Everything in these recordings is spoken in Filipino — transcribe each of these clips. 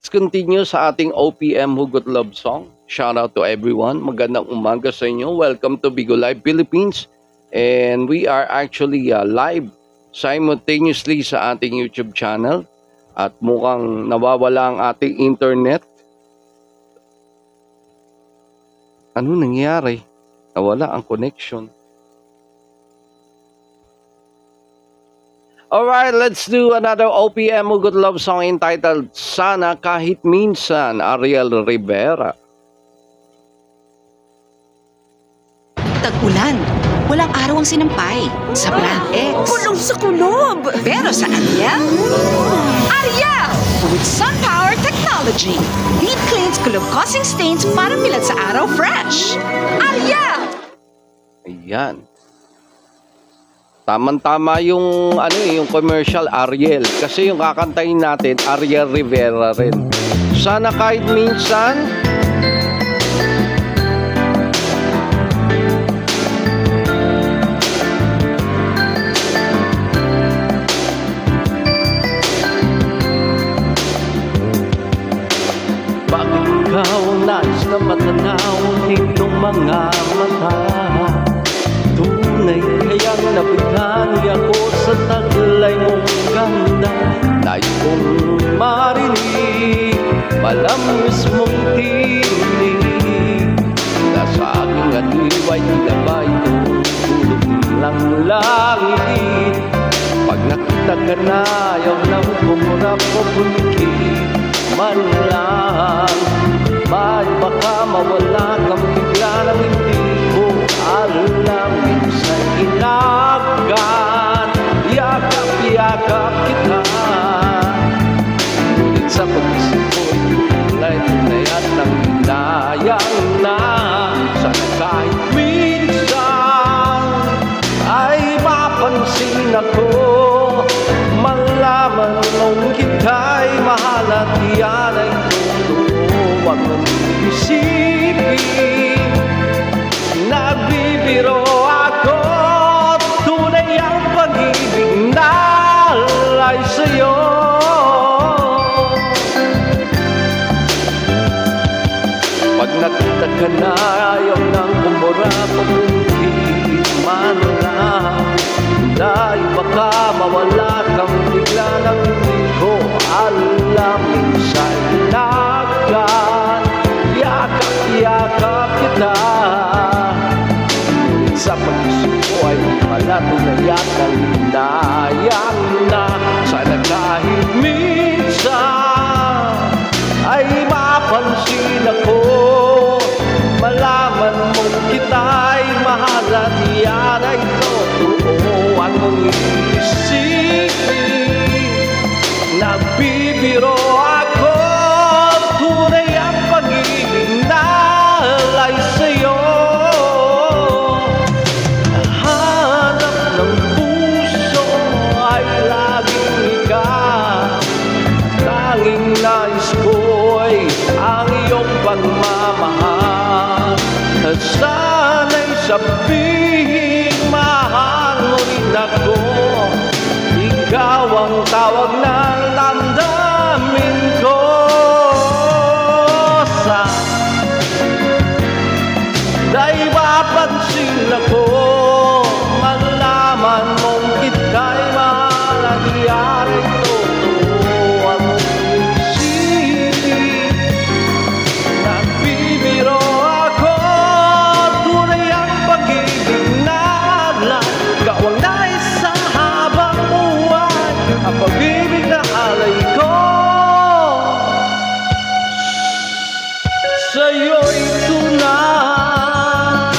Let's continue sa ating OPM Hugot Love Song. Shout out to everyone. Magandang umaga sa inyo. Welcome to Bigo Live Philippines. And we are actually live simultaneously sa ating YouTube channel. At mukhang nawawala ang ating internet. Ano nangyari? Nawala ang connection. Alright, let's do another OPM Hugot Love Song entitled Sana Kahit Minsan, Ariel Rivera. Tag-ulan, walang araw ang sinampay. Sa Brand X. Kulong sa kulob! Pero sa Ariel, Ariel! With Sun Power Technology. Deep cleans kulob-causing stains para milad sa araw fresh. Ariel! Ayan. Tama-tama yung yung commercial Ariel kasi yung kakantahin natin Ariel Rivera rin. Sana kahit minsan bakit ikaw ang nais na matanaw nitong mga mata? Tunay kayang nabigyan ako sa taglay mong ganda. Nais kong marinig malamis mong tinig na sa aking aliway nilabay kong tulog lang langit. Pag nakita ka na ayaw nang kumurap o bulikid man lang, may baka mawala kang bigla nang hindi ko alam. Minsan inagan, yakap-yakap kita, ngunit sa pag-isip ko'y tunay at nang hinayang na. Sana kahit minsan ay mapansin ako, malaman mong kita'y mahal at iyan ay totoo. Huwag mong isipin nagbibiro ako, tunay ang pag-ibig na alay sa'yo. Pag nakita ka na ayaw nang kumurap o bumukid man lang, dahil baka mawala kang bigla nang hindi ko alam. Minsan inagan, yakap-yakap kita, sa pag-isip ko ay malatunay at nalinayang na. Sana kahit minsan ay mapansin ako, malaman mong kita'y mahal at iyan ay totoo. Ang mong isipin nagbibiro ako, tunay ang pag-ibig na alay sa'yo. Hanap ng puso ay laging ikaw, tanging nais ko'y ang iyong pagmamahal. Sana'y sabihin mahal mo rin ako, ikaw ang tawag ng damdamin ko. Sana'y mapansin ako, malaman mong kita'y mahal at iyan ay totoo. Ang mong isipin nagbibiro ako, tunay ang pag-ibig na alay. Ikaw ang nais sa habang buhay, ang pag-ibig na alay ko. Sa'yo'y tunay,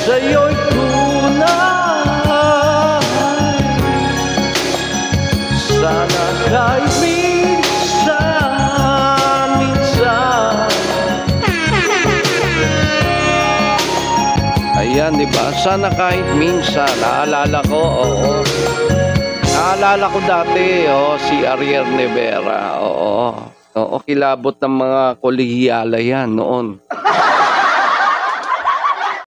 sa'yo'y tunay. Sana kahit minsan. Ayan, di ba? Sana kahit minsan. Naalala ko, oo. Naalala ko dati, si Ariel Rivera, oo. Oo, kilabot ng mga kolehiyala yan noon.